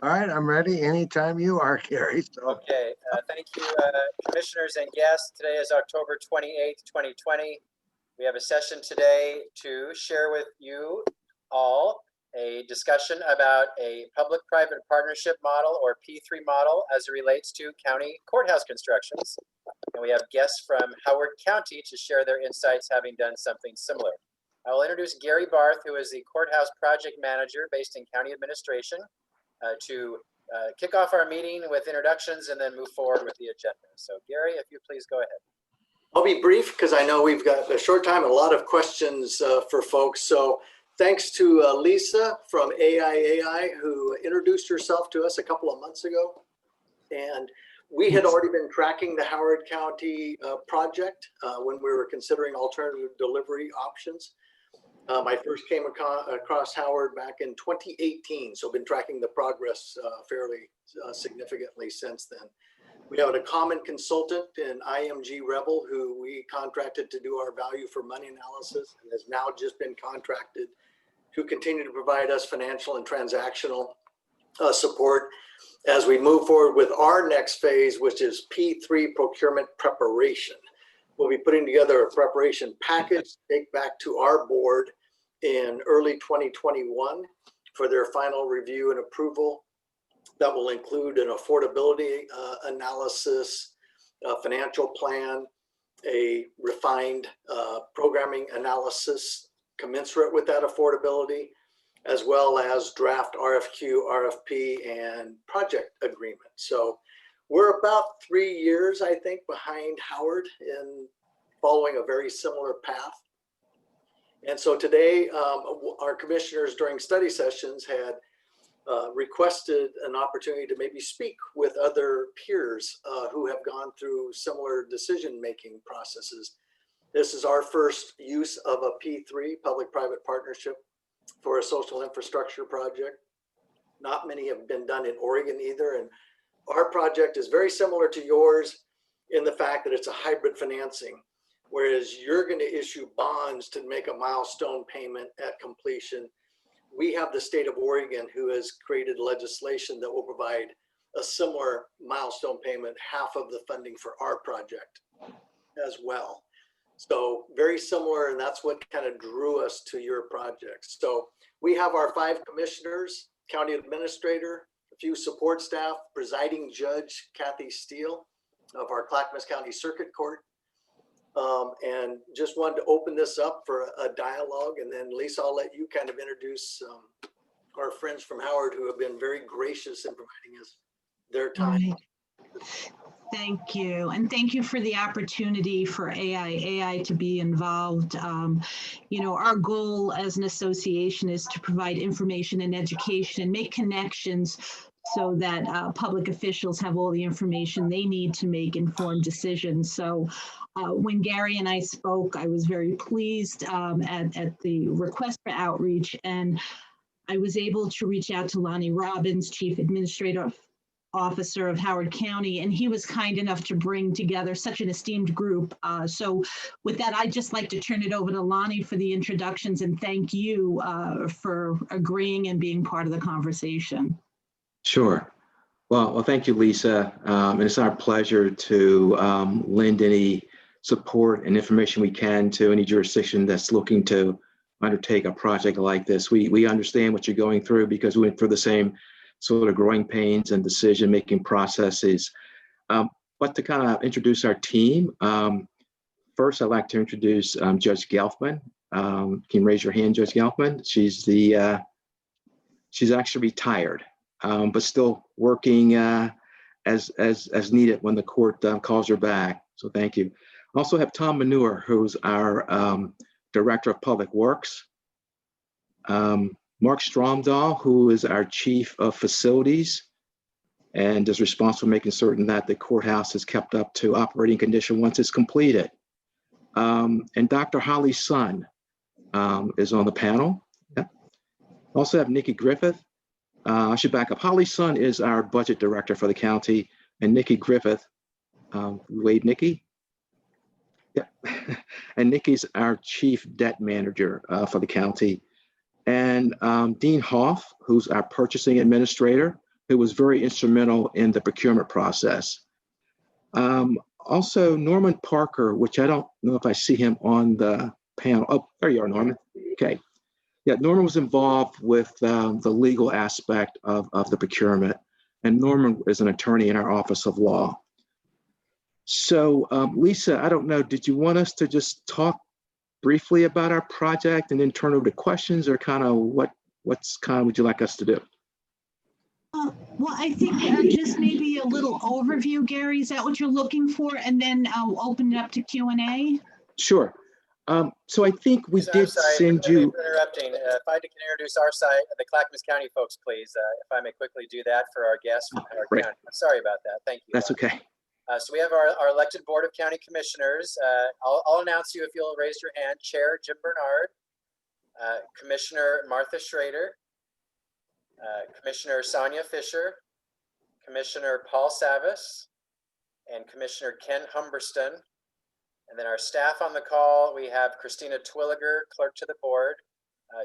All right, I'm ready. Anytime you are, Gary. So, Okay, thank you, commissioners and guests. Today is October 28th, 2020. We have a session today to share with you all a discussion about a public-private partnership model, or P3 model, as it relates to county courthouse constructions. And we have guests from Howard County to share their insights, having done something similar. I will introduce Gary Barth, who is the courthouse project manager based in county administration, to kick off our meeting with introductions and then move forward with the agenda. So Gary, if you please go ahead. I'll be brief because I know we've got a short time and a lot of questions for folks. So thanks to Lisa from AIAI, who introduced herself to us a couple of months ago. And we had already been tracking the Howard County project when we were considering alternative delivery options. I first came across Howard back in 2018, so been tracking the progress fairly significantly since then. We have a common consultant in IMG Rebel who we contracted to do our value for money analysis, and has now just been contracted to continue to provide us financial and transactional support as we move forward with our next phase, which is P3 procurement preparation. We'll be putting together a preparation package to take back to our board in early 2021 for their final review and approval. That will include an affordability analysis, a financial plan, a refined programming analysis commensurate with that affordability, as well as draft RFQ, RFP, and project agreement. So we're about 3 years, I think, behind Howard in following a very similar path. And so today, our commissioners during study sessions had requested an opportunity to maybe speak with other peers who have gone through similar decision-making processes. This is our first use of a P3, public-private partnership, for a social infrastructure project. Not many have been done in Oregon either. And our project is very similar to yours in the fact that it's a hybrid financing, whereas you're going to issue bonds to make a milestone payment at completion. We have the state of Oregon, who has created legislation that will provide a similar milestone payment, half of the funding for our project as well. So very similar, and that's what kind of drew us to your project. So we have our 5 commissioners, county administrator, a few support staff, presiding judge Kathy Steele of our Clackamas County Circuit Court. And just wanted to open this up for a dialogue. And then Lisa, I'll let you kind of introduce our friends from Howard who have been very gracious in providing us their time. Right. Thank you. And thank you for the opportunity for AIAI to be involved. You know, our goal as an association is to provide information and education and make connections so that public officials have all the information they need to make informed decisions. So when Gary and I spoke, I was very pleased at the request for outreach, and I was able to reach out to Lonnie Robbins, Chief Administrative Officer of Howard County, and he was kind enough to bring together such an esteemed group. So with that, I'd just like to turn it over to Lonnie for the introductions, and thank you for agreeing and being part of the conversation. Sure. Well, thank you, Lisa. And it's our pleasure to lend any support and information we can to any jurisdiction that's looking to undertake a project like this. We understand what you're going through because we went through the same sort of growing pains and decision-making processes. But to kind of introduce our team, first I'd like to introduce Judge Gelfman. Can you raise your hand, Judge Gelfman? She's actually retired, but still working as needed when the court calls her back. So thank you. Also have Tom Manure, who's our Director of Public Works. Mark Stromdahl, who is our Chief of Facilities and is responsible for making certain that the courthouse is kept up to operating condition once it's completed. And Dr. Holly Sun is on the panel. Yep. Also have Nikki Griffith. I should back up. Holly Sun is our Budget Director for the county, and Nikki Griffith, wave Nikki. Yeah. And Nikki's our Chief Debt Manager for the county. And Dean Hoff, who's our Purchasing Administrator, who was very instrumental in the procurement process. Also, Norman Parker, which I don't know if I see him on the panel. Oh, there you are, Norman. Okay. Yeah, Norman was involved with the legal aspect of the procurement, and Norman is an attorney in our Office of Law. So, Lisa, I don't know, did you want us to just talk briefly about our project and then turn over to questions, or kind of what's kind of would you like us to do? Well, I think just maybe a little overview, Gary. Is that what you're looking for? And then I'll open it up to Q&A. Sure. So I think we So did I'm sorry, send you. interrupting. If I can introduce our side, the Clackamas County folks, please, if I may quickly do that for our guests from our Right. county. I'm sorry about that. Thank you. That's okay. So we have our elected Board of County Commissioners. I'll announce you if you'll raise your hand. Chair Jim Bernard, Commissioner Martha Schrader, Commissioner Sonia Fisher, Commissioner Paul Savas, and Commissioner Ken Humberston. And then our staff on the call, we have Christina Twilliger, Clerk to the Board,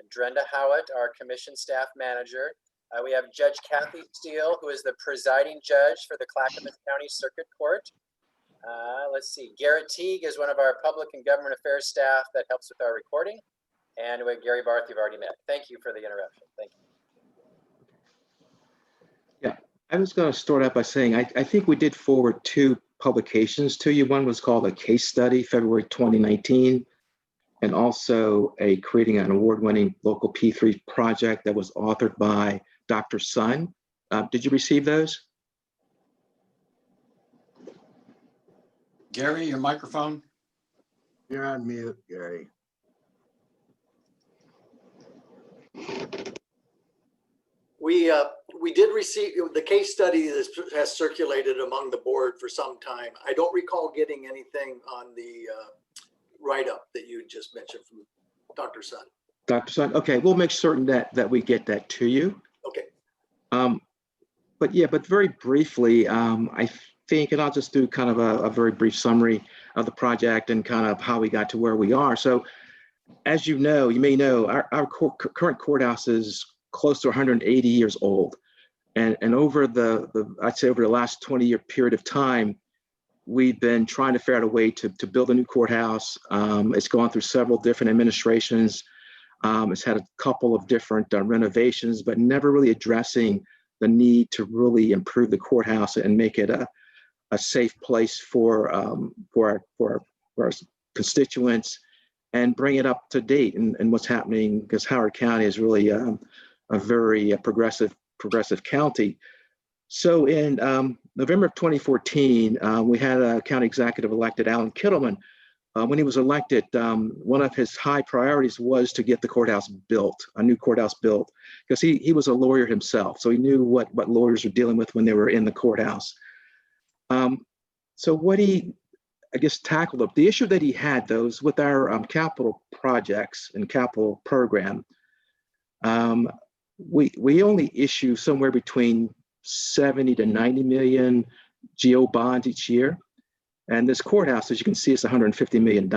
Drenda Howitt, our Commission Staff Manager. We have Judge Kathy Steele, who is the presiding judge for the Clackamas County Circuit Court. Let's see, Garrett Teague is one of our Public and Government Affairs staff that helps with our recording. And with Gary Barth, you've already met. Thank you for the interruption. Thank you. Yeah, I was going to start out by saying I think we did forward 2 publications to you. One was called a case study, February 2019, and also creating an award-winning local P3 project that was authored by Dr. Sun. Did you receive those? Gary, your microphone. You're on mute, Gary. We did receive the case study that has circulated among the board for some time. I don't recall getting anything on the write-up that you just mentioned from Dr. Sun. Dr. Sun, okay, we'll make certain that we get that to you. Okay. But very briefly, I think, and I'll just do kind of a very brief summary of the project and kind of how we got to where we are. So, as you may know, our current courthouse is close to 180 years old. And over I'd say over the last 20-year period of time, we've been trying to figure out a way to build a new courthouse. It's gone through several different administrations. It's had a couple of different renovations, but never really addressing the need to really improve the courthouse and make it a safe place for our constituents and bring it up to date and what's happening, because Howard County is really a very progressive county. So in November of 2014, we had a county executive elected, Alan Kittleman. When he was elected, one of his high priorities was to get the courthouse built, a new courthouse built, because he was a lawyer himself. So he knew what lawyers were dealing with when they were in the courthouse. So what he, I guess, tackled up, the issue that he had, though, is with our capital projects and capital program. We only issue somewhere between 70 to 90 million GO bonds each year. And this courthouse, as you can see, is $150 million.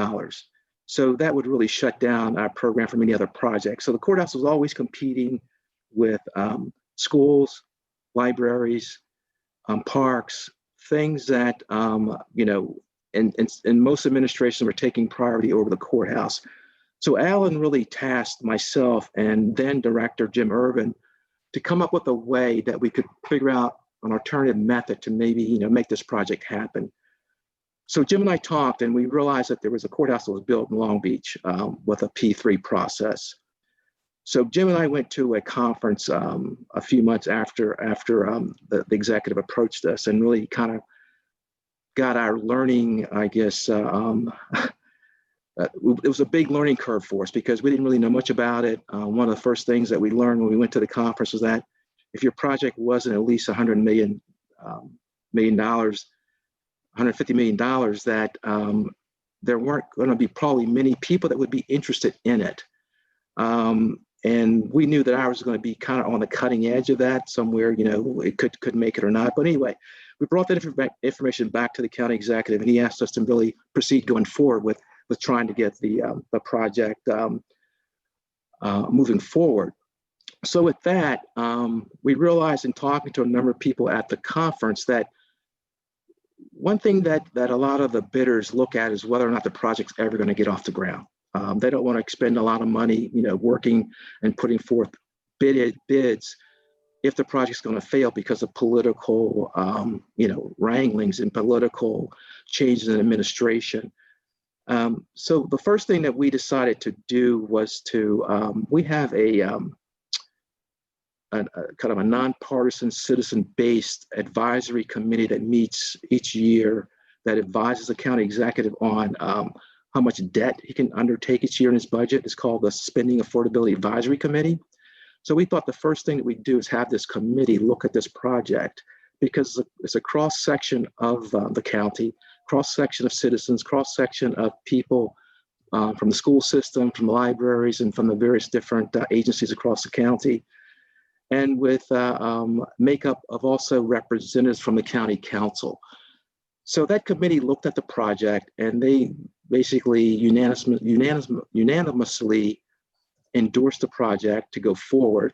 So that would really shut down our program from any other project. So the courthouse was always competing with schools, libraries, parks, things that, and most administrations were taking priority over the courthouse. So Alan really tasked myself and then Director Jim Irvin to come up with a way that we could figure out an alternative method to maybe, make this project happen. So Jim and I talked, and we realized that there was a courthouse that was built in Long Beach with a P3 process. So Jim and I went to a conference a few months after the executive approached us, and really kind of got our learning, I guess. It was a big learning curve for us because we didn't really know much about it. One of the first things that we learned when we went to the conference was that if your project wasn't at least $150 million, that there weren't going to be probably many people that would be interested in it. And we knew that ours was going to be kind of on the cutting edge of that somewhere, it could make it or not. But anyway, we brought that information back to the county executive, and he asked us to really proceed going forward with trying to get the project moving forward. So with that, we realized in talking to a number of people at the conference that one thing that a lot of the bidders look at is whether or not the project's ever going to get off the ground. They don't want to expend a lot of money, working and putting forth bids if the project's going to fail because of political, wranglings and political changes in administration. So the first thing that we decided to do was to, we have a kind of a nonpartisan, citizen-based advisory committee that meets each year that advises the county executive on how much debt he can undertake each year in his budget. It's called the Spending Affordability Advisory Committee. So we thought the first thing that we do is have this committee look at this project because it's a cross-section of the county, cross-section of citizens, cross-section of people from the school system, from the libraries, and from the various different agencies across the county, and with makeup of also representatives from the county council. So that committee looked at the project and they basically unanimously endorsed the project to go forward.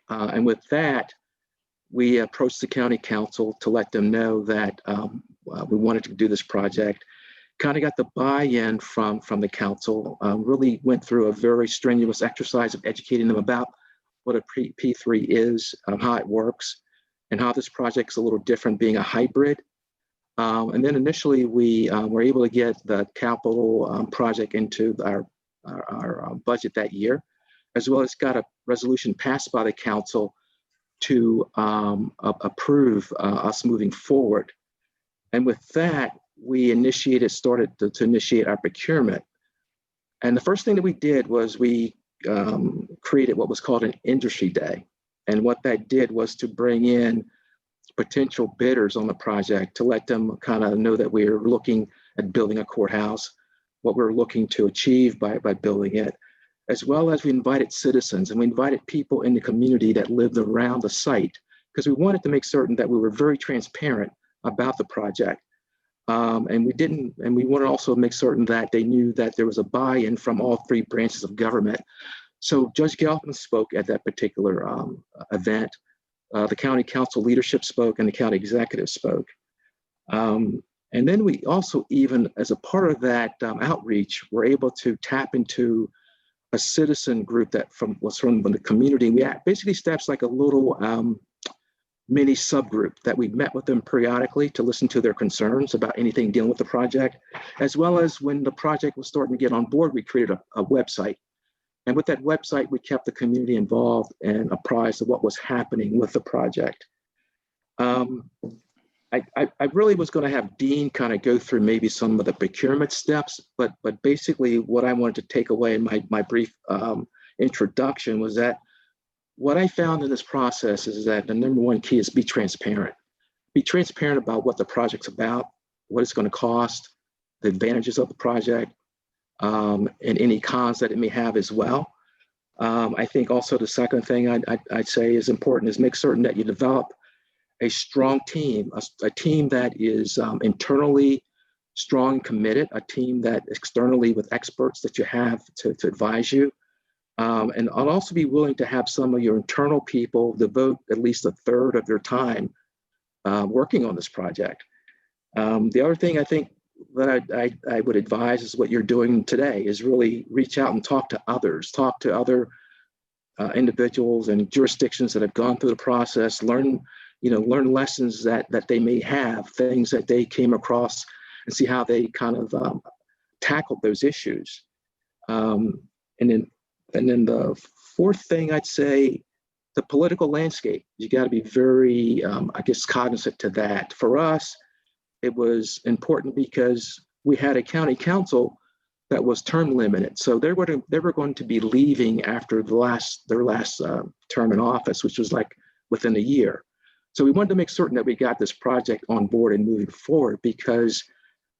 And with that, we approached the county council to let them know that we wanted to do this project. Kind of got the buy-in from the council, really went through a very strenuous exercise of educating them about what a P3 is, how it works, and how this project's a little different being a hybrid. And then initially we were able to get the capital project into our budget that year, as well as got a resolution passed by the council to approve us moving forward. And with that, we started to initiate our procurement. And the first thing that we did was we created what was called an industry day. And what that did was to bring in potential bidders on the project to let them kind of know that we are looking at building a courthouse, what we're looking to achieve by building it, as well as we invited citizens and we invited people in the community that lived around the site because we wanted to make certain that we were very transparent about the project. And we want to also make certain that they knew that there was a buy-in from all three branches of government. So Judge Gelfman spoke at that particular event. The county council leadership spoke and the county executive spoke. And then we also, even as a part of that outreach, were able to tap into a citizen group that was from the community. We basically established like a little mini subgroup that we met with them periodically to listen to their concerns about anything dealing with the project, as well as when the project was starting to get on board, we created a website. And with that website, we kept the community involved and apprised of what was happening with the project. I really was going to have Dean kind of go through maybe some of the procurement steps, but basically what I wanted to take away in my brief introduction was that what I found in this process is that the number one key is be transparent. Be transparent about what the project's about, what it's going to cost, the advantages of the project, and any cons that it may have as well. I think also the second thing I'd say is important is make certain that you develop a strong team, a team that is internally strong and committed, a team that externally with experts that you have to advise you. And I'll also be willing to have some of your internal people devote at least a third of their time working on this project. The other thing I think that I would advise is what you're doing today is really reach out and talk to others, talk to other individuals and jurisdictions that have gone through the process, learn lessons that they may have, things that they came across, and see how they kind of tackled those issues. And then the fourth thing I'd say, the political landscape. You got to be very, cognizant to that. For us, it was important because we had a county council that was term limited. So they were going to be leaving after their last term in office, which was like within a year. So we wanted to make certain that we got this project on board and moving forward, because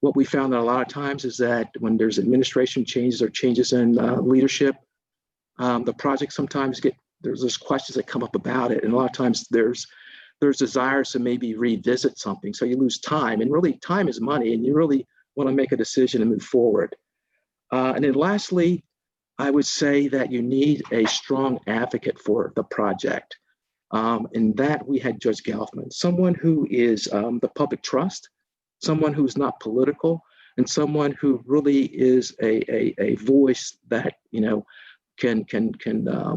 what we found that a lot of times is that when there's administration changes or changes in leadership, the project sometimes there's questions that come up about it. And a lot of times there's desires to maybe revisit something. So you lose time, and really time is money, and you really want to make a decision and move forward. And then lastly, I would say that you need a strong advocate for the project. In that we had Judge Gelfman, someone who is the public trust, someone who's not political, and someone who really is a voice that, can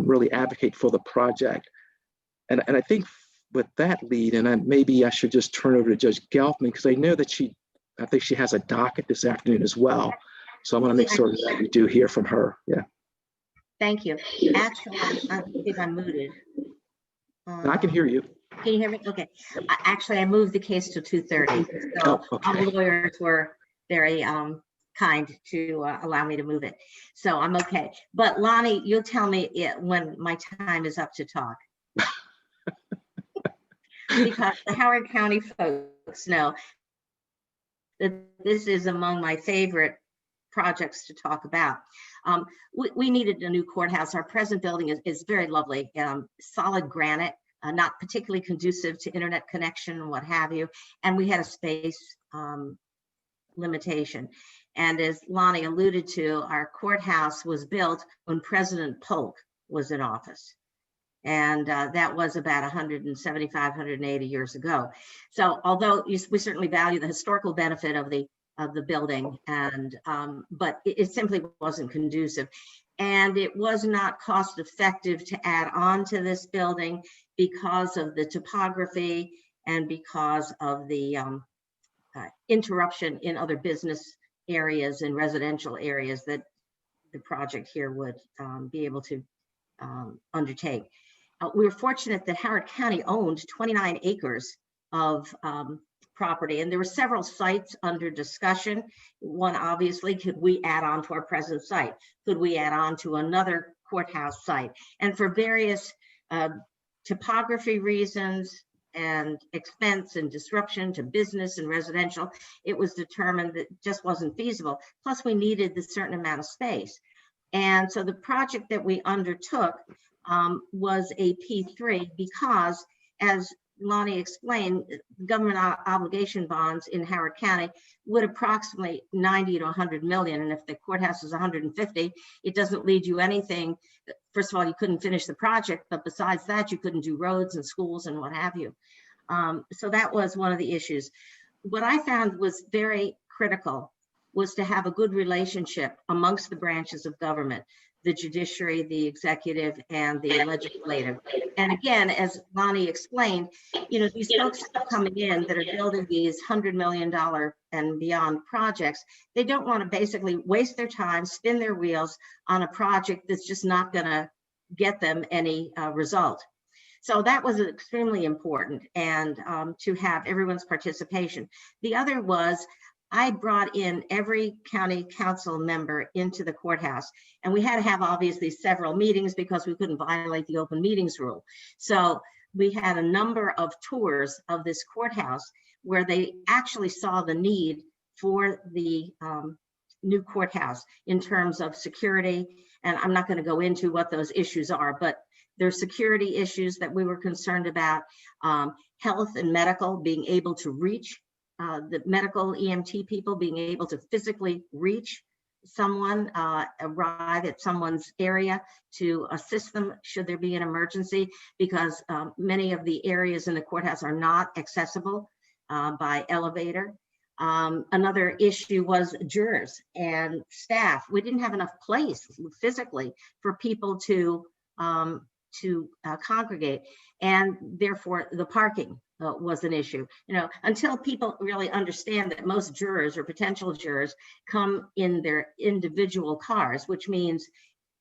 really advocate for the project. And I think with that lead, and maybe I should just turn over to Judge Gelfman, because I know that I think she has a docket this afternoon as well. So I'm going to make certain that we do hear from her. Yeah. Thank you. Actually, I think I'm muted. I can hear you. Can you hear me? Okay. Actually, I moved the case to 2:30. So okay. All the lawyers were very kind to allow me to move it. So I'm okay. But Lonnie, you'll tell me when my time is up to talk. Because the Howard County folks know that this is among my favorite projects to talk about. We needed a new courthouse. Our present building is very lovely, solid granite, not particularly conducive to internet connection and what have you. And we had a space limitation. And as Lonnie alluded to, our courthouse was built when President Polk was in office. And that was about 175, 180 years ago. So although we certainly value the historical benefit of the building, and but it simply wasn't conducive. And it was not cost effective to add on to this building because of the topography and because of the interruption in other business areas and residential areas that the project here would be able to undertake. We were fortunate that Howard County owned 29 acres of property, and there were several sites under discussion. One, obviously, could we add on to our present site? Could we add on to another courthouse site? And for various topography reasons and expense and disruption to business and residential, it was determined that it just wasn't feasible. Plus, we needed a certain amount of space. And so the project that we undertook was a P3 because, as Lonnie explained, government obligation bonds in Howard County would approximate 90 to 100 million. And if the courthouse is 150, it doesn't lead you anything. First of all, you couldn't finish the project, but besides that, you couldn't do roads and schools and what have you. So that was one of the issues. What I found was very critical was to have a good relationship amongst the branches of government, the judiciary, the executive, and the legislative. And again, as Lonnie explained, these folks coming in that are building these $100 million and beyond projects, they don't want to basically waste their time, spin their wheels on a project that's just not going to get them any result. So that was extremely important, and to have everyone's participation. The other was, I brought in every county council member into the courthouse, and we had to have obviously several meetings because we couldn't violate the open meetings rule. So we had a number of tours of this courthouse where they actually saw the need for the new courthouse in terms of security. And I'm not going to go into what those issues are, but there's security issues that we were concerned about, health and medical, being able to reach the medical EMT people, being able to physically reach someone, arrive at someone's area to assist them should there be an emergency, because many of the areas in the courthouse are not accessible by elevator. Another issue was jurors and staff. We didn't have enough place physically for people to congregate, and therefore the parking was an issue. Until people really understand that most jurors or potential jurors come in their individual cars, which means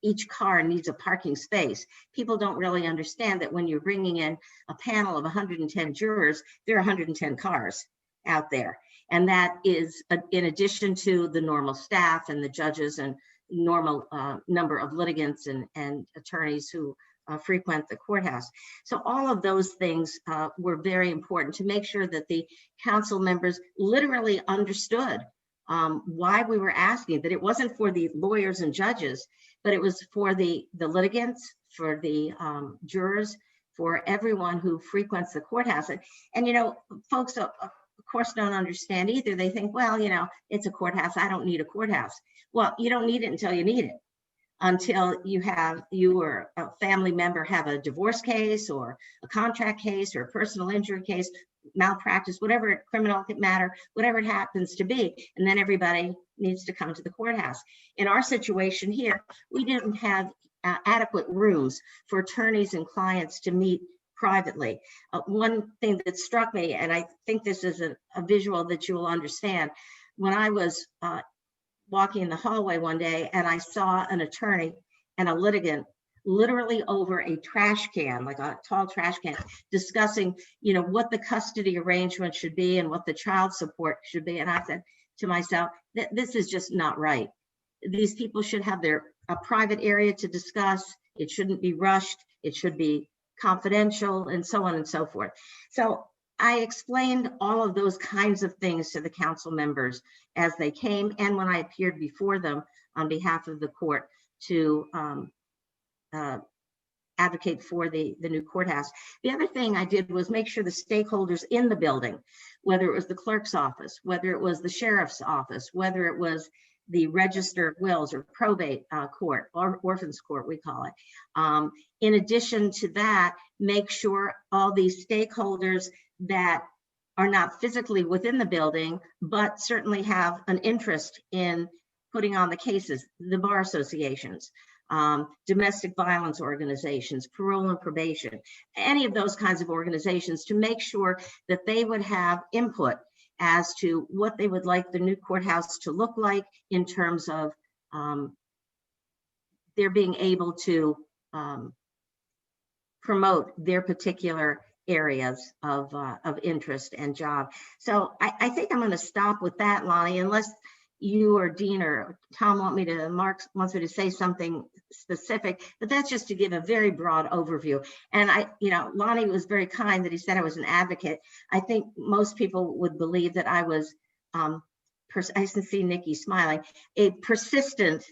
each car needs a parking space. People don't really understand that when you're bringing in a panel of 110 jurors, there are 110 cars out there. And that is in addition to the normal staff and the judges and normal number of litigants and attorneys who frequent the courthouse. So all of those things were very important to make sure that the council members literally understood why we were asking, that it wasn't for the lawyers and judges, but it was for the litigants, for the jurors, for everyone who frequents the courthouse. And folks of course don't understand either. They think, well, it's a courthouse, I don't need a courthouse. Well, you don't need it until you need it. until you or a family member have a divorce case or a contract case or a personal injury case, malpractice, whatever, criminal matter, whatever it happens to be. And then everybody needs to come to the courthouse. In our situation here, we didn't have adequate rooms for attorneys and clients to meet privately. One thing that struck me, and I think this is a visual that you will understand, when I was walking in the hallway one day and I saw an attorney and a litigant literally over a trash can, like a tall trash can, discussing, what the custody arrangement should be and what the child support should be. And I said to myself, this is just not right. These people should have a private area to discuss. It shouldn't be rushed. It should be confidential, and so on and so forth. So I explained all of those kinds of things to the council members as they came and when I appeared before them on behalf of the court to advocate for the new courthouse. The other thing I did was make sure the stakeholders in the building, whether it was the clerk's office, whether it was the sheriff's office, whether it was the register of wills or probate court, or orphans court, we call it. In addition to that, make sure all these stakeholders that are not physically within the building, but certainly have an interest in putting on the cases, the bar associations, domestic violence organizations, parole and probation, any of those kinds of organizations, to make sure that they would have input as to what they would like the new courthouse to look like in terms of their being able to promote their particular areas of interest and job. So I think I'm going to stop with that, Lonnie, unless you or Dean or Tom Mark wants me to say something specific, but that's just to give a very broad overview. And Lonnie was very kind that he said I was an advocate. I think most people would believe that I was, I can see Nikki smiling, a persistent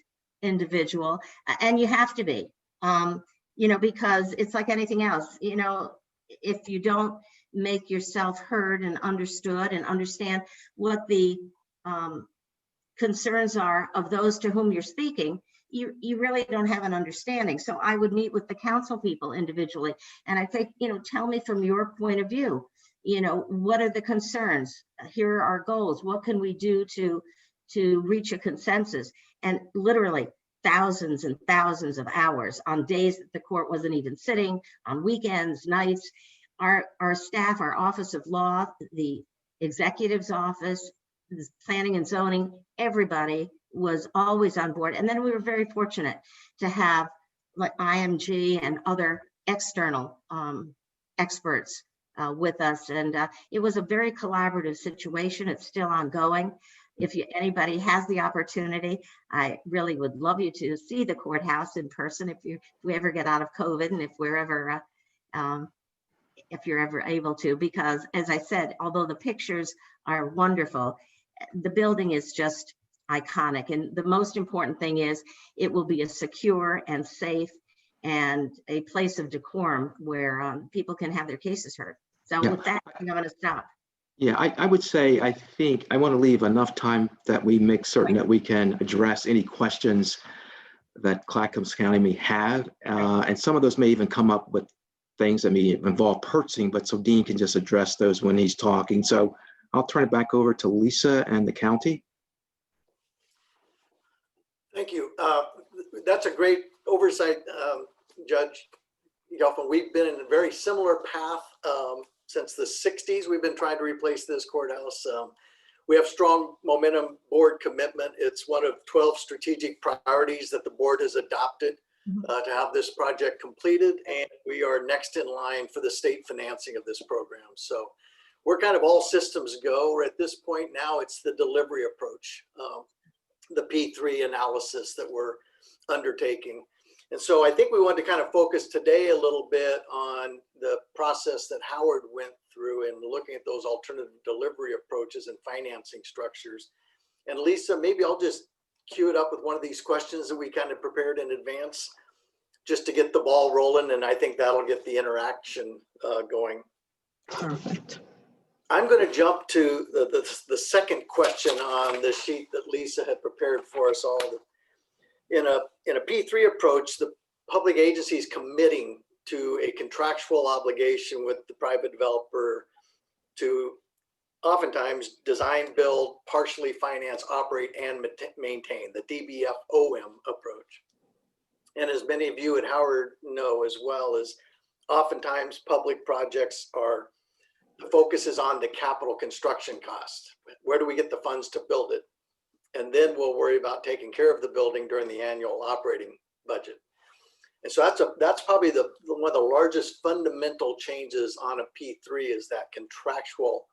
individual, and you have to be, because it's like anything else, if you don't make yourself heard and understood and understand what the concerns are of those to whom you're speaking, you really don't have an understanding. So I would meet with the council people individually, and I think, tell me from your point of view, what are the concerns? Here are our goals. What can we do to reach a consensus? And literally thousands and thousands of hours on days that the court wasn't even sitting, on weekends, nights. Our staff, our Office of Law, the Executive's Office, the Planning and Zoning, everybody was always on board. And then we were very fortunate to have like IMG and other external experts with us. And it was a very collaborative situation. It's still ongoing. If anybody has the opportunity, I really would love you to see the courthouse in person if we ever get out of COVID, and if you're ever able to, because as I said, although the pictures are wonderful, the building is just iconic. And the most important thing is it will be a secure and safe and a place of decorum where people can have their cases heard. So with that, I'm going to stop. Yeah, I would say, I think I want to leave enough time that we make certain that we can address any questions that Clackamas County may have. And some of those may even come up with things that may involve purchasing, but so Dean can just address those when he's talking. So I'll turn it back over to Lisa and the county. Thank you. That's a great oversight, Judge Gelfman. We've been in a very similar path since the 60s. We've been trying to replace this courthouse. We have strong momentum, board commitment. It's one of 12 strategic priorities that the board has adopted to have this project completed. And we are next in line for the state financing of this program. So we're kind of all systems go. At this point now, it's the delivery approach, the P3 analysis that we're undertaking. And so I think we want to kind of focus today a little bit on the process that Howard went through and looking at those alternative delivery approaches and financing structures. And Lisa, maybe I'll just cue it up with one of these questions that we kind of prepared in advance just to get the ball rolling. And I think that'll get the interaction going. Perfect. I'm going to jump to the second question on the sheet that Lisa had prepared for us all. In a P3 approach, the public agency is committing to a contractual obligation with the private developer to oftentimes design, build, partially finance, operate, and maintain, the DBFOM approach. And as many of you at Howard know as well, is oftentimes public projects are, the focus is on the capital construction cost. Where do we get the funds to build it? And then we'll worry about taking care of the building during the annual operating budget. And so that's probably one of the largest fundamental changes on a P3 is that contractual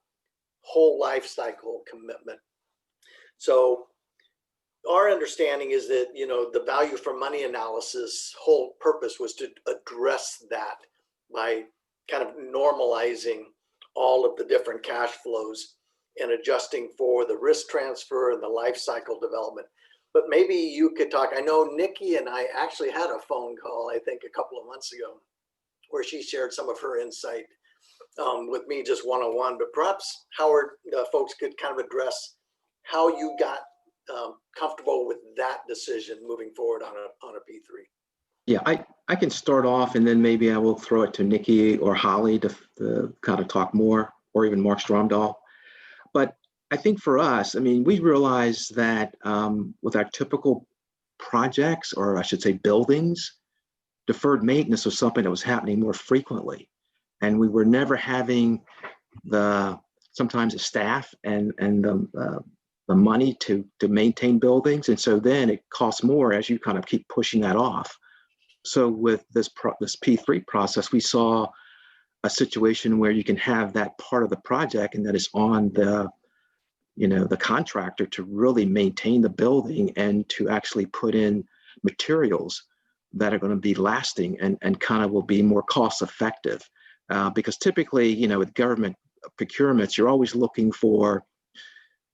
whole life cycle commitment. So our understanding is that, you know, the value for money analysis whole purpose was to address that by kind of normalizing all of the different cash flows and adjusting for the risk transfer and the life cycle development. But maybe you could talk, I know Nikki and I actually had a phone call, I think a couple of months ago, where she shared some of her insight with me just one-on-one, but perhaps Howard folks could kind of address how you got comfortable with that decision moving forward on a P3. Yeah, I can start off and then maybe I will throw it to Nikki or Holly to kind of talk more, or even Mark Stromdahl. But I think for us, I mean, we realized that with our typical projects, or I should say buildings, deferred maintenance was something that was happening more frequently. And we were never having sometimes the staff and the money to maintain buildings. And so then it costs more as you kind of keep pushing that off. So with this P3 process, we saw a situation where you can have that part of the project and that is on the contractor to really maintain the building and to actually put in materials that are going to be lasting and kind of will be more cost effective. Because typically, with government procurements, you're always looking for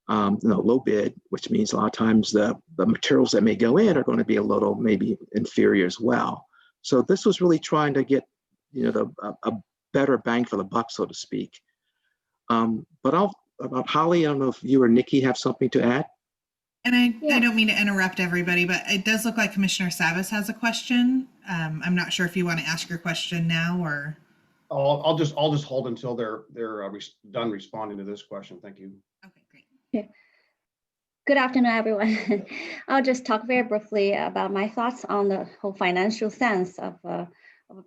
low bid, which means a lot of times the materials that may go in are going to be a little maybe inferior as well. So this was really trying to get a better bang for the buck, so to speak. But about Holly, I don't know if you or Nikki have something to add. And I don't mean to interrupt everybody, but it does look like Commissioner Savas has a question. I'm not sure if you want to ask your question now or. I'll just hold until they're done responding to this question. Thank you. Okay, great. Yeah. Good afternoon, everyone. I'll just talk very briefly about my thoughts on the whole financial sense of a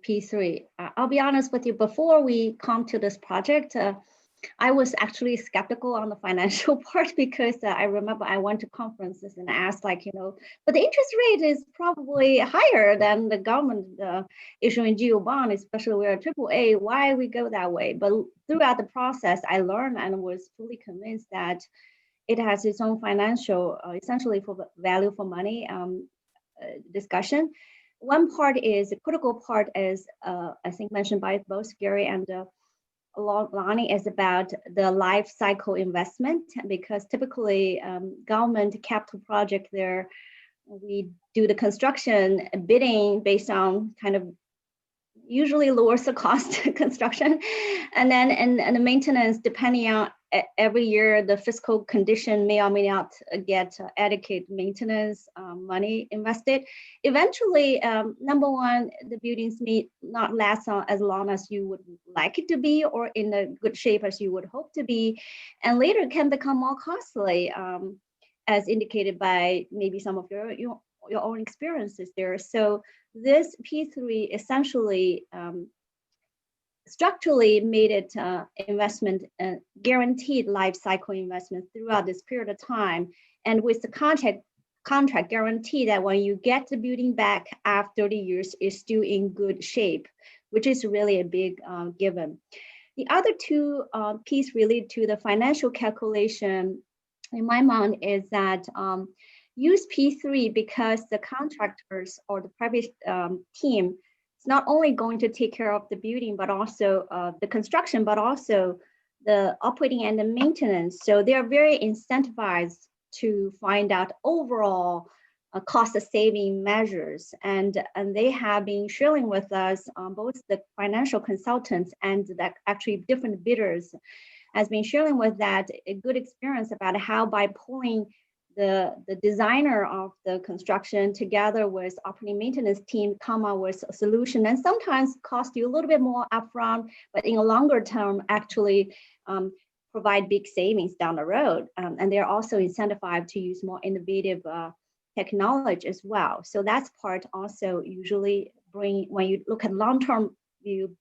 P3. I'll be honest with you, before we come to this project, I was actually skeptical on the financial part because I remember I went to conferences and asked but the interest rate is probably higher than the government issuing GO bond, especially we're AAA, why we go that way? But throughout the process, I learned and was fully convinced that it has its own financial, essentially for value for money discussion. One part is, the critical part is, I think mentioned by both Gary and Lonnie, is about the life cycle investment, because typically government capital project there, we do the construction bidding based on kind of usually lowers the cost construction, and then and the maintenance, depending on every year the fiscal condition may or may not get adequate maintenance money invested. Eventually, number one, the buildings may not last as long as you would like it to be, or in a good shape as you would hope to be, and later it can become more costly, as indicated by maybe some of your own experiences there. So this P3 essentially structurally made it investment, guaranteed life cycle investment throughout this period of time, and with the contract guarantee that when you get the building back after 30 years, it's still in good shape, which is really a big given. The other two pieces related to the financial calculation in my mind is that use P3 because the contractors or the private team is not only going to take care of the building, but also the construction, but also the operating and the maintenance. So they are very incentivized to find out overall cost saving measures. And they have been sharing with us, both the financial consultants and that actually different bidders has been sharing with that a good experience about how by pulling the designer of the construction together with operating maintenance team come up with a solution, and sometimes cost you a little bit more upfront, but in a longer term actually provide big savings down the road. And they're also incentivized to use more innovative technology as well. So that's part also usually bring, when you look at long-term view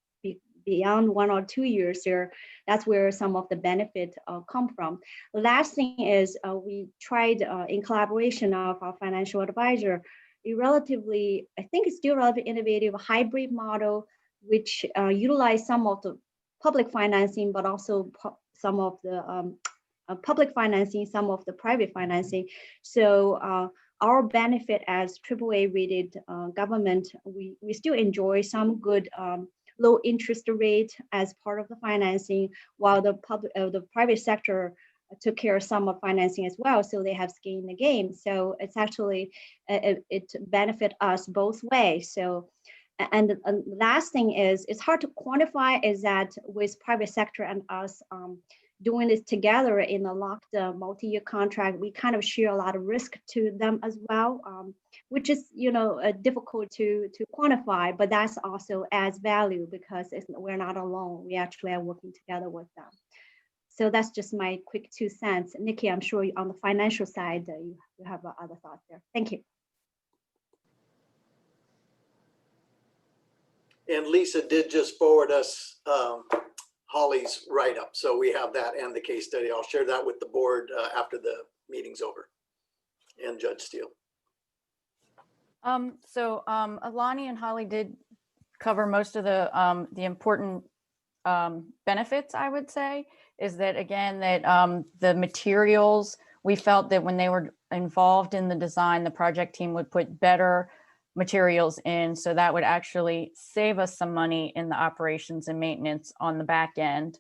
beyond 1 or 2 years here, that's where some of the benefit come from. The last thing is we tried in collaboration of our financial advisor, a relatively, I think it's still relatively innovative hybrid model, which utilize some of the public financing, but also some of the public financing, some of the private financing. So our benefit as AAA rated government, we still enjoy some good low interest rate as part of the financing, while the private sector took care of some of financing as well. So they have skin in the game. So it's actually, it benefit us both ways. So, and the last thing is, it's hard to quantify, is that with private sector and us doing this together in a locked multi-year contract, we kind of share a lot of risk to them as well, which is, you know, difficult to quantify, but that's also adds value because we're not alone. We actually are working together with them. So that's just my quick 2 cents. Nikki, I'm sure on the financial side, you have other thoughts there. Thank you. And Lisa did just forward us Holly's write-up. So we have that and the case study. I'll share that with the board after the meeting's over, and Judge Steele. Alani and Holly did cover most of the important benefits, I would say, is that, again, that the materials, we felt that when they were involved in the design, the project team would put better materials in, so that would actually save us some money in the operations and maintenance on the back end.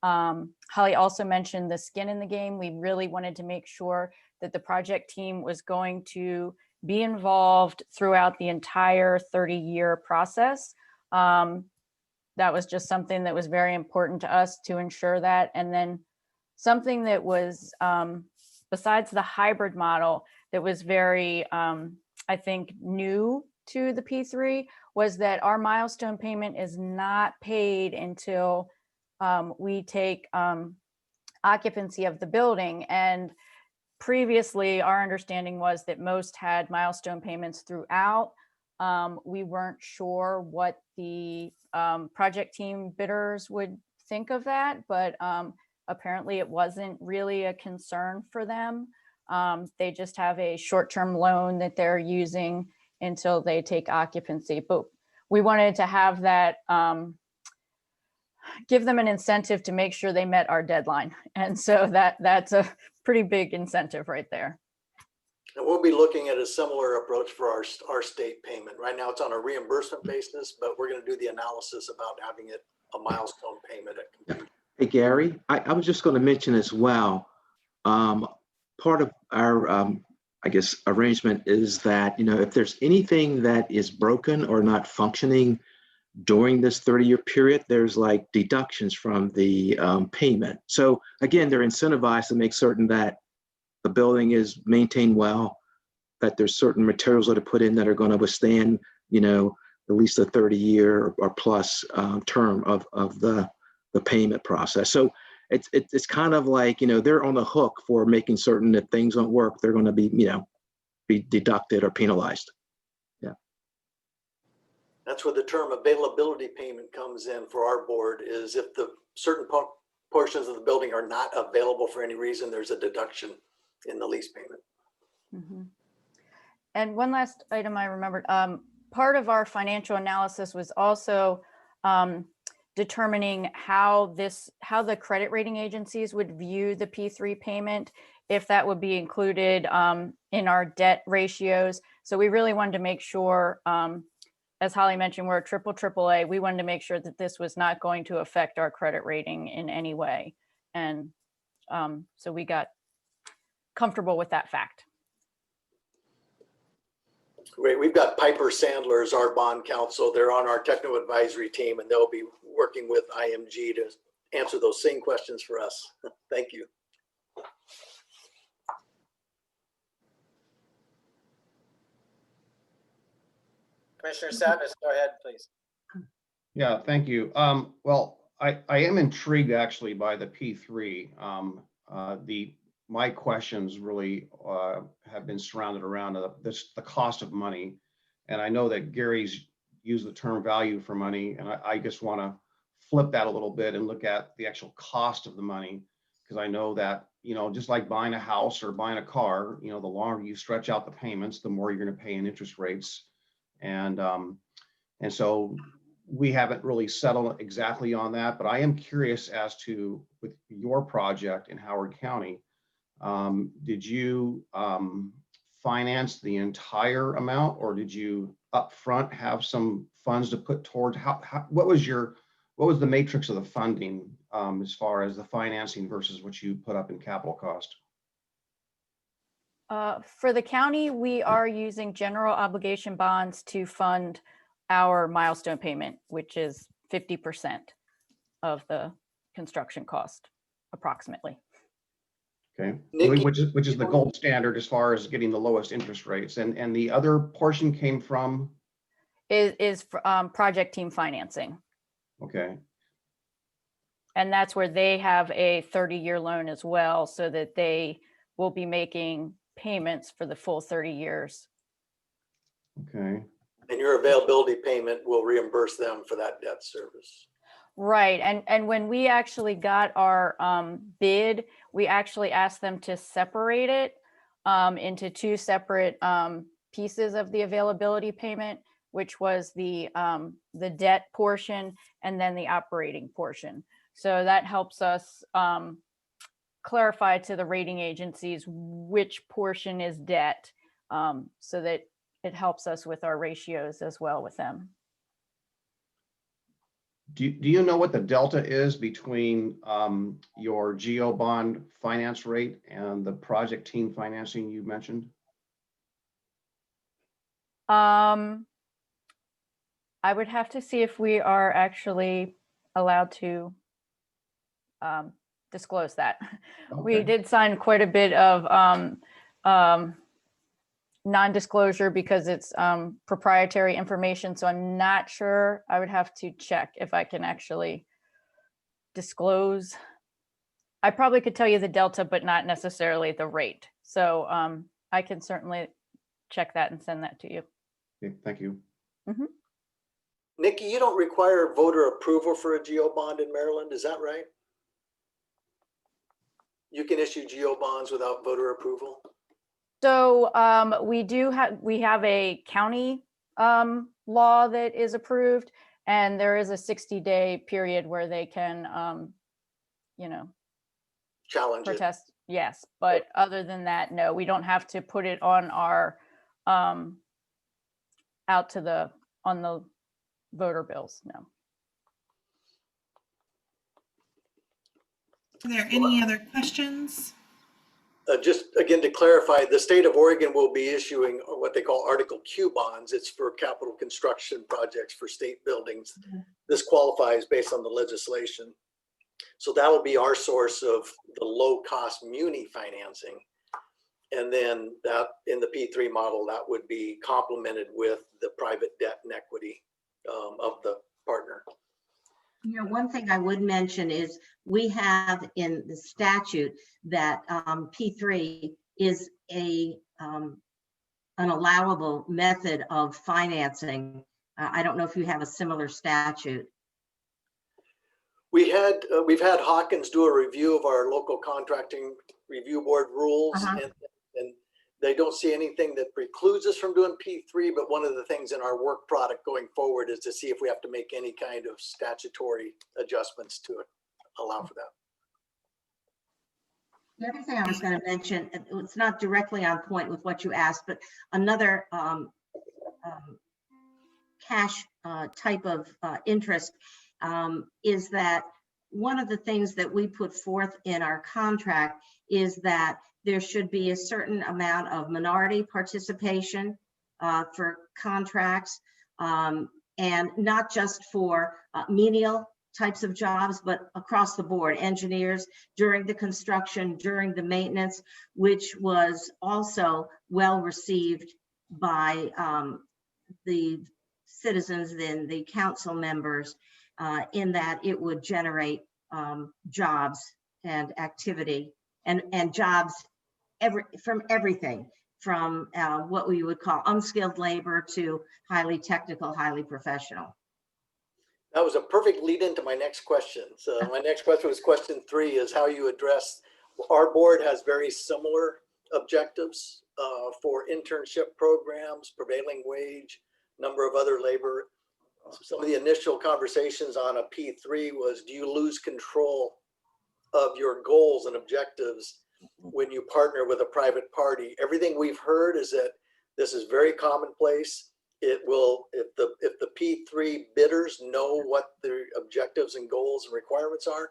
Holly also mentioned the skin in the game. We really wanted to make sure that the project team was going to be involved throughout the entire 30-year process. That was just something that was very important to us to ensure that. And then something that was, besides the hybrid model, that was very, I think, new to the P3, was that our milestone payment is not paid until we take occupancy of the building. And previously, our understanding was that most had milestone payments throughout. We weren't sure what the project team bidders would think of that, but apparently it wasn't really a concern for them. They just have a short-term loan that they're using until they take occupancy. But we wanted to have that, give them an incentive to make sure they met our deadline. And so that's a pretty big incentive right there. And we'll be looking at a similar approach for our state payment. Right now it's on a reimbursement basis, but we're going to do the analysis about having it a milestone payment at completion. Hey, Gary, I was just going to mention as well, part of our, I guess, arrangement is that, you know, if there's anything that is broken or not functioning during this 30-year period, there's like deductions from the payment. So again, they're incentivized to make certain that the building is maintained well, that there's certain materials that are put in that are going to withstand, you know, at least a 30-year or plus term of the payment process. So it's kind of like, you know, they're on the hook for making certain that things don't work. They're going to be, you know, be deducted or penalized. Yeah. That's where the term availability payment comes in for our board, is if the certain portions of the building are not available for any reason, there's a deduction in the lease payment. Mm-hmm. And one last item I remembered, part of our financial analysis was also determining how the credit rating agencies would view the P3 payment, if that would be included in our debt ratios. So we really wanted to make sure, as Holly mentioned, we're a AAA. We wanted to make sure that this was not going to affect our credit rating in any way. And so we got comfortable with that fact. Great. We've got Piper Sandler as our bond counsel. They're on our technical advisory team, and they'll be working with IMG to answer those same questions for us. Thank you. Commissioner Savas, go ahead, please. Yeah, thank you. Well, I am intrigued actually by the P3. My questions really have been surrounded around the cost of money. And I know that Gary's used the term value for money, and I just want to flip that a little bit and look at the actual cost of the money, because I know that, you know, just like buying a house or buying a car, you know, the longer you stretch out the payments, the more you're going to pay in interest rates. And so we haven't really settled exactly on that, but I am curious as to, with your project in Howard County, did you finance the entire amount, or did you upfront have some funds to put towards? What was the matrix of the funding as far as the financing versus what you put up in capital cost? For the county, we are using general obligation bonds to fund our milestone payment, which is 50% of the construction cost, approximately. Okay, Nikki, which is the gold standard as far as getting the lowest interest rates, and the other portion came from Is project team financing. Okay. And that's where they have a 30-year loan as well, so that they will be making payments for the full 30 years. Okay. And your availability payment will reimburse them for that debt service. Right, and when we actually got our bid, we actually asked them to separate it into two separate pieces of the availability payment, which was the debt portion and then the operating portion. So that helps us clarify to the rating agencies which portion is debt, so that it helps us with our ratios as well with them. Do you know what the delta is between your GO bond finance rate and the project team financing you mentioned? I would have to see if we are actually allowed to disclose that. Okay. We did sign quite a bit of non-disclosure because it's proprietary information. So I'm not sure. I would have to check if I can actually disclose. I probably could tell you the delta, but not necessarily the rate. So I can certainly check that and send that to you. Okay, thank you. Mm-hmm. Nikki, you don't require voter approval for a GO bond in Maryland, is that right? You can issue GO bonds without voter approval? So we have a county law that is approved, and there is a 60-day period where they can, Challenge it. protest. Yes, but other than that, no, we don't have to put it on our on the voter bills. No. Are there any other questions? Just again, to clarify, the state of Oregon will be issuing what they call Article Q bonds. It's for capital construction projects for state buildings. This qualifies based on the legislation. So that will be our source of the low cost muni financing. And then that in the P3 model, that would be complemented with the private debt and equity of the partner. You know, one thing I would mention is we have in the statute that P3 is an allowable method of financing. I don't know if you have a similar statute. We've had Hawkins do a review of our local contracting review board rules, and they don't see anything that precludes us from doing P3, but one of the things in our work product going forward is to see if we have to make any kind of statutory adjustments to it, allow for that. The other thing I was going to mention, it's not directly on point with what you asked, but another cash type of interest is that one of the things that we put forth in our contract is that there should be a certain amount of minority participation for contracts, and not just for menial types of jobs, but across the board, engineers during the construction, during the maintenance, which was also well received by the citizens than the council members, in that it would generate jobs and activity and jobs from everything, from what we would call unskilled labor to highly technical, highly professional. That was a perfect lead into my next question. So my next question was question 3 is how you address, our board has very similar objectives for internship programs, prevailing wage, number of other labor. Some of the initial conversations on a P3 was, do you lose control of your goals and objectives when you partner with a private party? Everything we've heard is that this is very commonplace. It will, if the P3 bidders know what their objectives and goals and requirements are,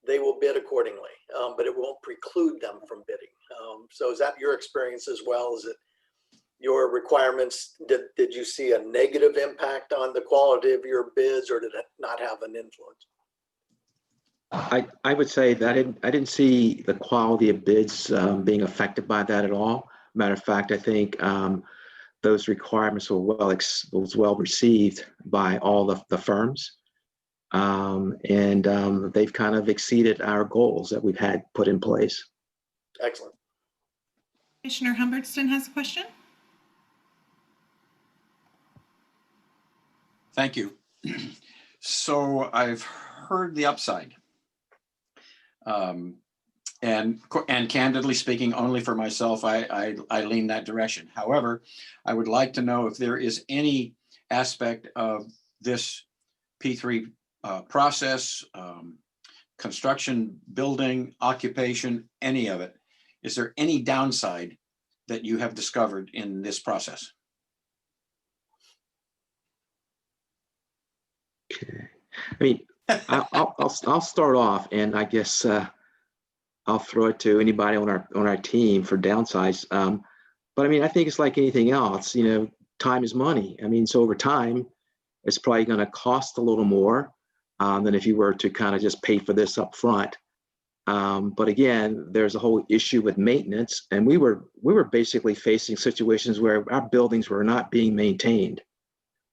they will bid accordingly, but it won't preclude them from bidding. So is that your experience as well? Is it your requirements? Did you see a negative impact on the quality of your bids, or did it not have an influence? I would say that I didn't see the quality of bids being affected by that at all. Matter of fact, I think those requirements were well received by all the firms. And they've kind of exceeded our goals that we've had put in place. Excellent. Commissioner Humbertson has a question. Thank you. So I've heard the upside. And candidly speaking, only for myself, I lean that direction. However, I would like to know if there is any aspect of this P3 process, construction, building, occupation, any of it. Is there any downside that you have discovered in this process? Okay. I mean, I'll start off, and I guess I'll throw it to anybody on our team for downsides. But I mean, I think it's like anything else. You know, time is money. I mean, so over time, it's probably going to cost a little more than if you were to kind of just pay for this up front. But again, there's a whole issue with maintenance, and we were basically facing situations where our buildings were not being maintained,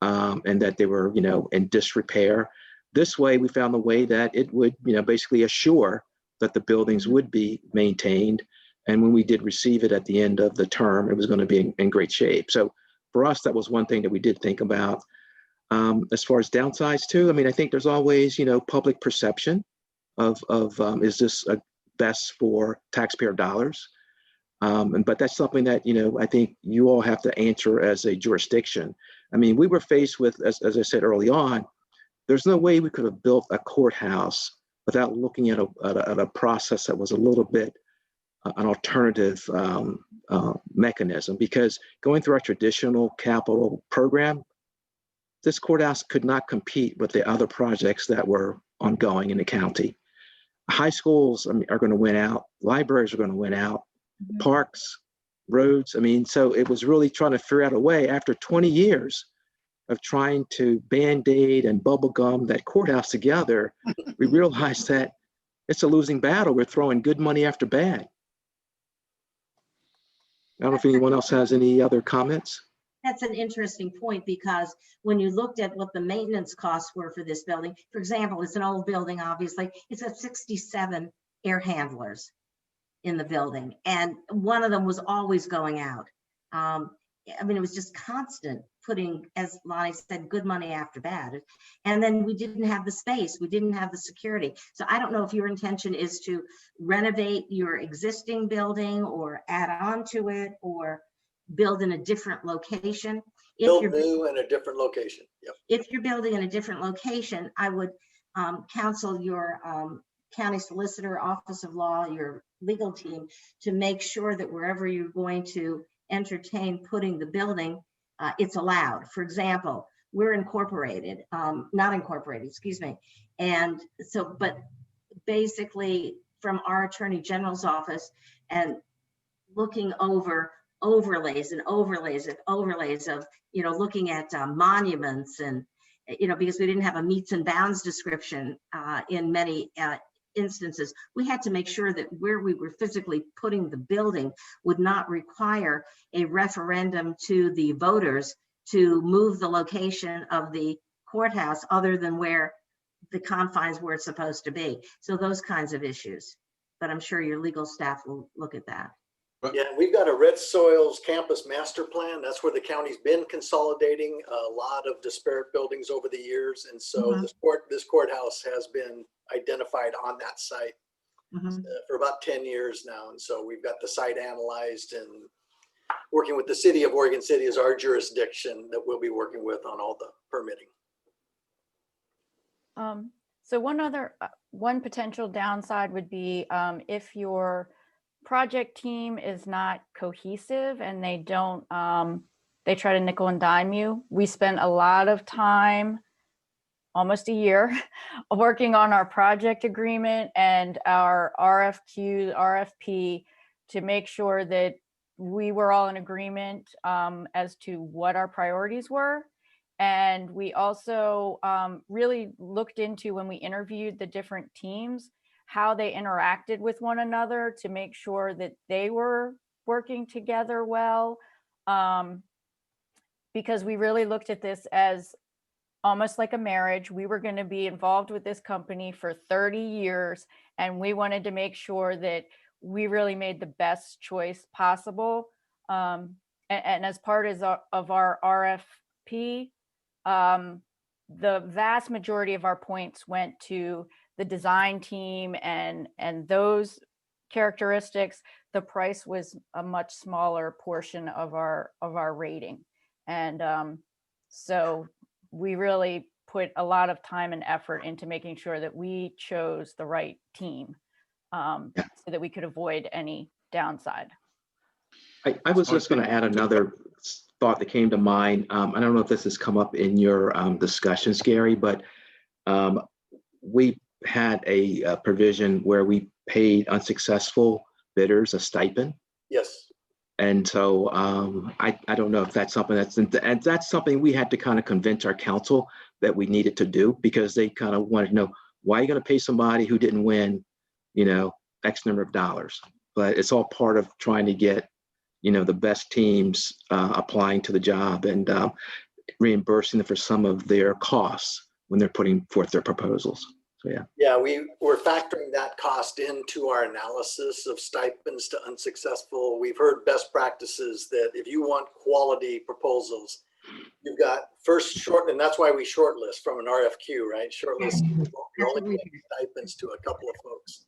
and that they were, you know, in disrepair. This way, we found a way that it would, you know, basically assure that the buildings would be maintained, and when we did receive it at the end of the term, it was going to be in great shape. So for us, that was one thing that we did think about. As far as downsides too, I mean, I think there's always, you know, public perception of is this best for taxpayer dollars? But that's something that, you know, I think you all have to answer as a jurisdiction. I mean, we were faced with, as I said early on, there's no way we could have built a courthouse without looking at a process that was a little bit an alternative mechanism, because going through our traditional capital program, this courthouse could not compete with the other projects that were ongoing in the county. High schools, I mean, are going to win out. Libraries are going to win out. Parks, roads. I mean, so it was really trying to figure out a way after 20 years of trying to Band-Aid and bubblegum that courthouse together. We realized that it's a losing battle. We're throwing good money after bad. I don't know if anyone else has any other comments. That's an interesting point, because when you looked at what the maintenance costs were for this building, for example, it's an old building, obviously, it's got 67 air handlers in the building, and one of them was always going out. I mean, it was just constant putting, as Lonnie said, good money after bad. And then we didn't have the space, we didn't have the security. So I don't know if your intention is to renovate your existing building or add on to it or build in a different location. Build new in a different location. Yep. If you're building in a different location, I would counsel your county solicitor, office of law, your legal team to make sure that wherever you're going to entertain putting the building, it's allowed. For example, we're incorporated, not incorporated, excuse me. And so, but basically from our Attorney General's office and looking over overlays and overlays and overlays of, you know, looking at monuments and, you know, because we didn't have a meets and bounds description in many instances, we had to make sure that where we were physically putting the building would not require a referendum to the voters to move the location of the courthouse other than where the confines where it's supposed to be. So those kinds of issues. But I'm sure your legal staff will look at that. Yeah, we've got a Red Soils campus master plan. That's where the county's been consolidating a lot of disparate buildings over the years. And so this courthouse has been identified on that site for about 10 years now. And so we've got the site analyzed, and working with the city of Oregon City is our jurisdiction that we'll be working with on all the permitting. So one potential downside would be if your project team is not cohesive and they don't, they try to nickel and dime you. We spent a lot of time, almost a year, working on our project agreement and our RFP to make sure that we were all in agreement as to what our priorities were. And we also really looked into, when we interviewed the different teams, how they interacted with one another to make sure that they were working together well. Because we really looked at this as almost like a marriage. We were going to be involved with this company for 30 years, and we wanted to make sure that we really made the best choice possible. And as part of our RFP, the vast majority of our points went to the design team, and those characteristics. The price was a much smaller portion of our rating. And so we really put a lot of time and effort into making sure that we chose the right team so that we could avoid any downside. I was just going to add another thought that came to mind. I don't know if this has come up in your discussions, Gary, but we had a provision where we paid unsuccessful bidders a stipend. Yes. And so I don't know if that's something and that's something we had to kind of convince our council that we needed to do, because they kind of wanted to know, why are you going to pay somebody who didn't win, X number of dollars? But it's all part of trying to get, the best teams applying to the job and reimbursing them for some of their costs when they're putting forth their proposals. So, yeah. Yeah, we were factoring that cost into our analysis of stipends to unsuccessful. We've heard best practices that if you want quality proposals, you've got first short, and that's why we shortlist from an RFQ, right? Shortlist, you're only giving stipends to a couple of folks.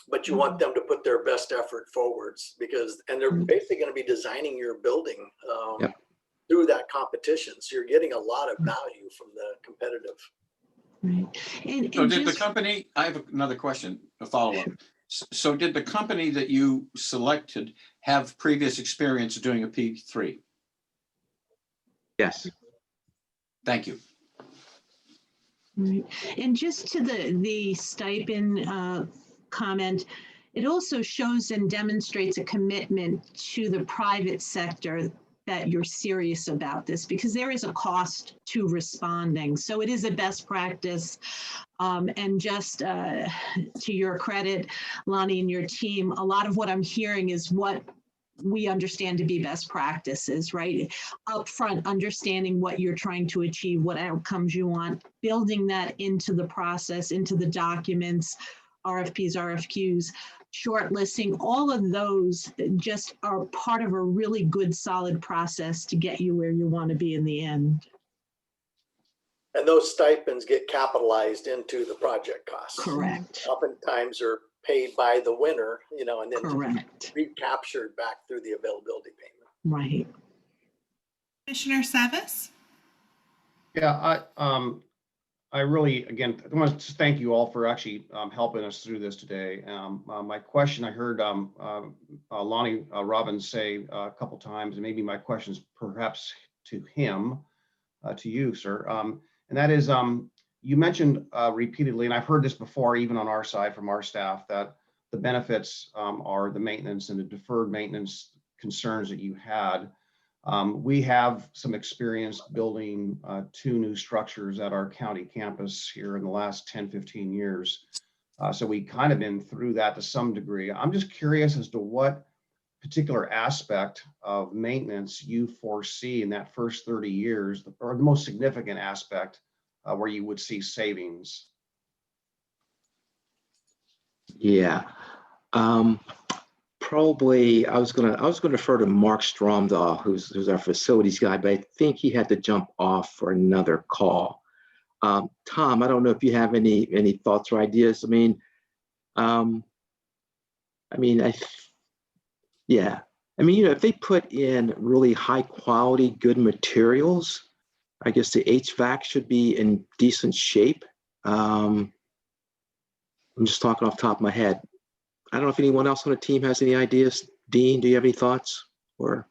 But you want them to put their best effort forwards, and they're basically going to be designing your building through that competition. So you're getting a lot of value from the competitive. Right. So did the company, I have another question, a follow-up. So did the company that you selected have previous experience doing a P3? Yes. Thank you. Right. And just to the stipend comment, it also shows and demonstrates a commitment to the private sector that you're serious about this, because there is a cost to responding. So it is a best practice. And just to your credit, Lonnie and your team, a lot of what I'm hearing is what we understand to be best practices, right? Upfront, understanding what you're trying to achieve, what outcomes you want, building that into the process, into the documents, RFPs, RFQs, shortlisting, all of those just are part of a really good, solid process to get you where you want to be in the end. And those stipends get capitalized into the project costs. Correct. Oftentimes are paid by the winner, and then Correct. recaptured back through the availability payment. Right. Commissioner Savas? Yeah, I really, again, I want to thank you all for actually helping us through this today. My question, I heard Lonnie Robbins say a couple times, and maybe my question's perhaps to him, to you, sir. And that is, you mentioned repeatedly, and I've heard this before, even on our side from our staff, that the benefits are the maintenance and the deferred maintenance concerns that you had. We have some experience building 2 new structures at our county campus here in the last 10, 15 years. So we kind of been through that to some degree. I'm just curious as to what particular aspect of maintenance you foresee in that first 30 years, or the most significant aspect where you would see savings? Yeah. Probably I was gonna refer to Mark Stromdahl, who's our facilities guy, but I think he had to jump off for another call. Tom, I don't know if you have any thoughts or ideas. If they put in really high quality, good materials, I guess the HVAC should be in decent shape. I'm just talking off the top of my head. I don't know if anyone else on the team has any ideas. Dean, do you have any thoughts or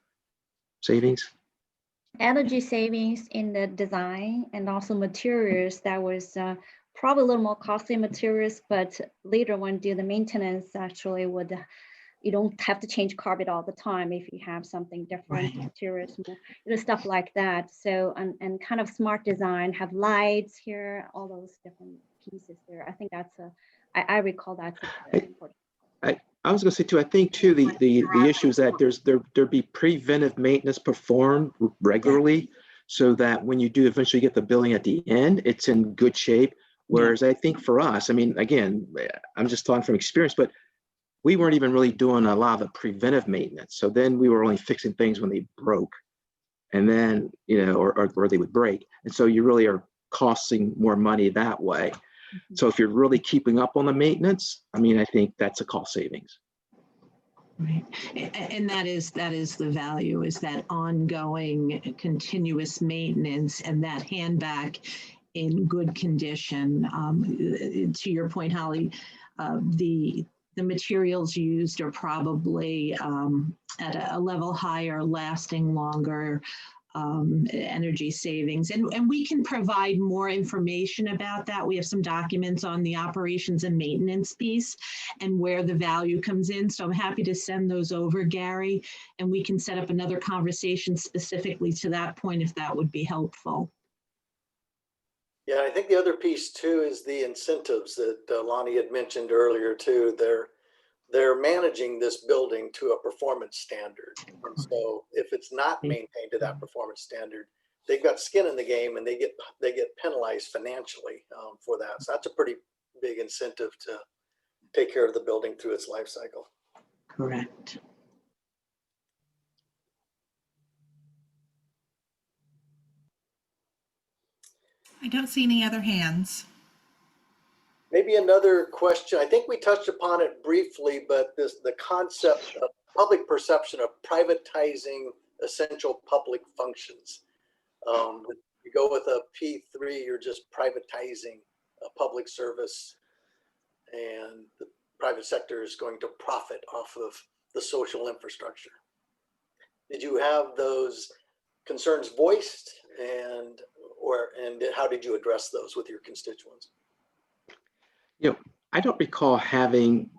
savings? Energy savings in the design and also materials that was probably a little more costly materials, but later when do the maintenance actually would, you don't have to change carpet all the time if you have something different materials, stuff like that. So, and kind of smart design, have lights here, all those different pieces there. I think that's I recall that's very important. I was going to say too, I think too, the issue is that there'd be preventive maintenance performed regularly so that when you do eventually get the building at the end, it's in good shape. Whereas I think for us, again, I'm just talking from experience, but we weren't even really doing a lot of the preventive maintenance. So then we were only fixing things when they broke and then, or they would break. And so you really are costing more money that way. So if you're really keeping up on the maintenance, I think that's a cost savings. Right. And that is the value, is that ongoing continuous maintenance and that handback in good condition. To your point, Holly, the materials used are probably at a level higher, lasting longer, energy savings. And we can provide more information about that. We have some documents on the operations and maintenance piece and where the value comes in. So I'm happy to send those over, Gary, and we can set up another conversation specifically to that point if that would be helpful. Yeah, I think the other piece too is the incentives that Lonnie had mentioned earlier too. They're managing this building to a performance standard. And so if it's not maintained to that performance standard, they've got skin in the game and they get penalized financially for that. So that's a pretty big incentive to take care of the building through its life cycle. Correct. I don't see any other hands. Maybe another question. I think we touched upon it briefly, but the concept of public perception of privatizing essential public functions. You go with a P3, you're just privatizing a public service, and the private sector is going to profit off of the social infrastructure. Did you have those concerns voiced, and how did you address those with your constituents? I don't recall having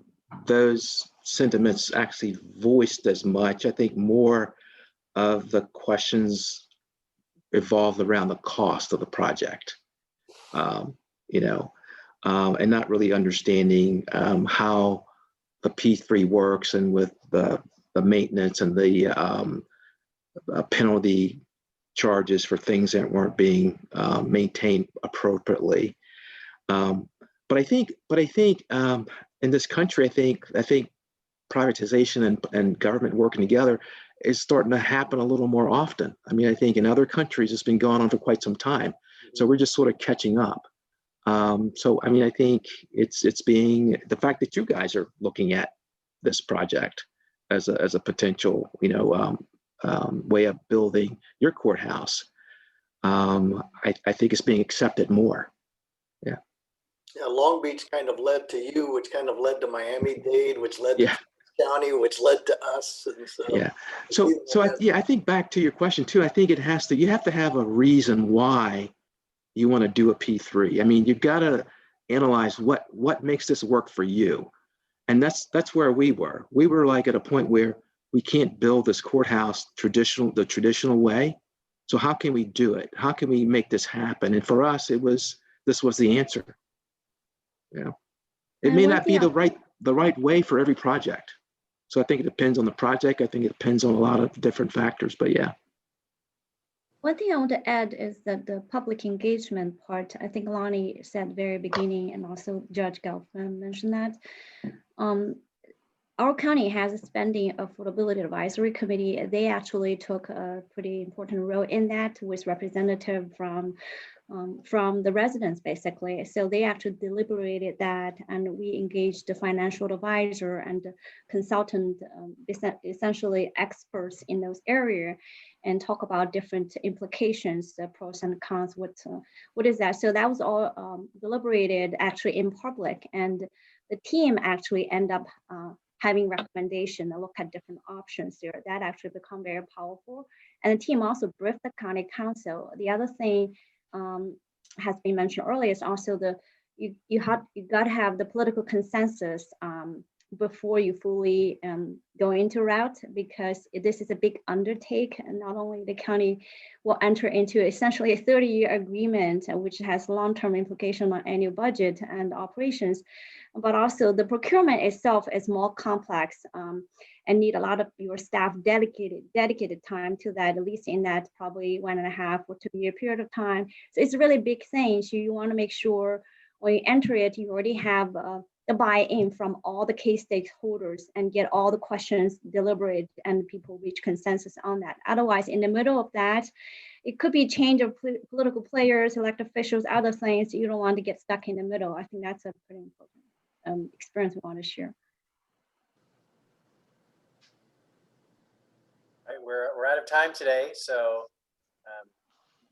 those sentiments actually voiced as much. I think more of the questions evolved around the cost of the project, and not really understanding how the P3 works and with the maintenance and the penalty charges for things that weren't being maintained appropriately. But I think in this country, I think privatization and government working together is starting to happen a little more often. I think in other countries it's been going on for quite some time. So we're just sort of catching up. I think it's being the fact that you guys are looking at this project as a potential, way of building your courthouse. I think it's being accepted more. Yeah, Long Beach kind of led to you, which kind of led to Miami-Dade, which led to County, which led to us. And so I think back to your question too. I think you have to have a reason why you want to do a P3. You've got to analyze what makes this work for you, and that's where we were. We were like at a point where we can't build this courthouse the traditional way. So how can we do it? How can we make this happen? And for us, this was the answer. It may not be the right way for every project. So I think it depends on the project. I think it depends on a lot of different factors, but yeah. One thing I want to add is that the public engagement part, I think Lonnie said very beginning, and also Judge Gelfman mentioned that. Our county has a spending affordability advisory committee. They actually took a pretty important role in that with representative from the residents, basically. So they actually deliberated that, and we engaged the financial advisor and the consultant, essentially experts in those areas, and talk about different implications, the pros and cons, what is that? So that was all deliberated actually in public, and the team actually end up having recommendation and look at different options there. That actually become very powerful. And the team also briefed the county council. The other thing has been mentioned earlier is also you got to have the political consensus before you fully go into route, because this is a big undertake, and not only the county will enter into essentially a 30-year agreement, which has long-term implication on annual budget and operations, but also the procurement itself is more complex and need a lot of your staff dedicated time to that, at least in that probably 1.5 or 2 year period of time. So it's a really big thing. So you want to make sure when you enter it, you already have the buy-in from all the key stakeholders and get all the questions deliberated and people reach consensus on that. Otherwise, in the middle of that, it could be change of political players, elected officials, other things. You don't want to get stuck in the middle. I think that's a pretty important experience we want to share. All right, we're out of time today. So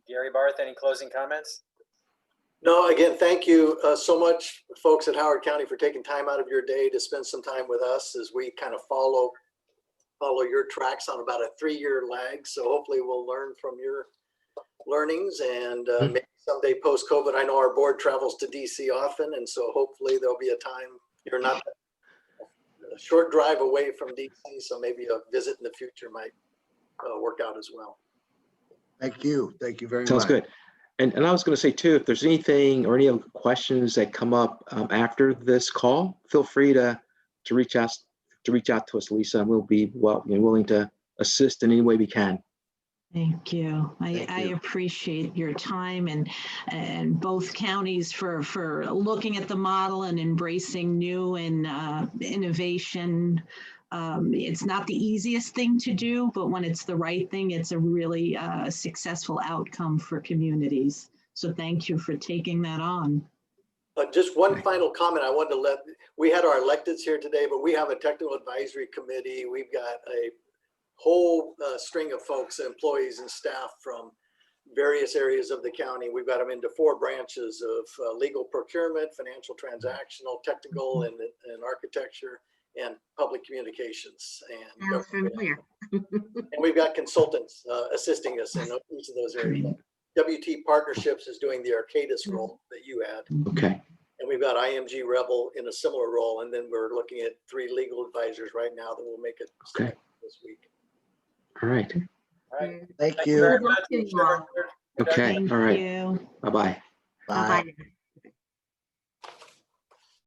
Gary Barth, any closing comments? No, again, thank you so much, folks at Howard County, for taking time out of your day to spend some time with us as we kind of follow your tracks on about a 3-year lag. So hopefully we'll learn from your learnings, and maybe someday post-COVID, I know our board travels to DC often, and so hopefully there'll be a time you're not a short drive away from DC, so maybe a visit in the future might work out as well. Thank you. Thank you very much. Sounds good. And I was going to say too, if there's anything or any other questions that come up after this call, feel free to reach out to us, Lisa, and we'll be willing to assist in any way we can. Thank you. Thank I you. appreciate your time and both counties for looking at the model and embracing new and innovation. It's not the easiest thing to do, but when it's the right thing, it's a really successful outcome for communities. So thank you for taking that on. Just one final comment I wanted to we had our electeds here today, but we have a technical advisory committee. We've got a whole string of folks, employees and staff from various areas of the county. We've got them into 4 branches of legal procurement, financial transactional, technical, and architecture, and public communications. And Sounds familiar. and we've got consultants assisting us in each of those areas. WT Partnerships is doing the Arcadis role that you had. Okay. And we've got IMG Rebel in a similar role. And then we're looking at 3 legal advisors right now that will make it this week. All right. All right. Thank Thank you you. very much. Good luck. Okay. Thank All right. you. Bye-bye. Bye. Bye-bye.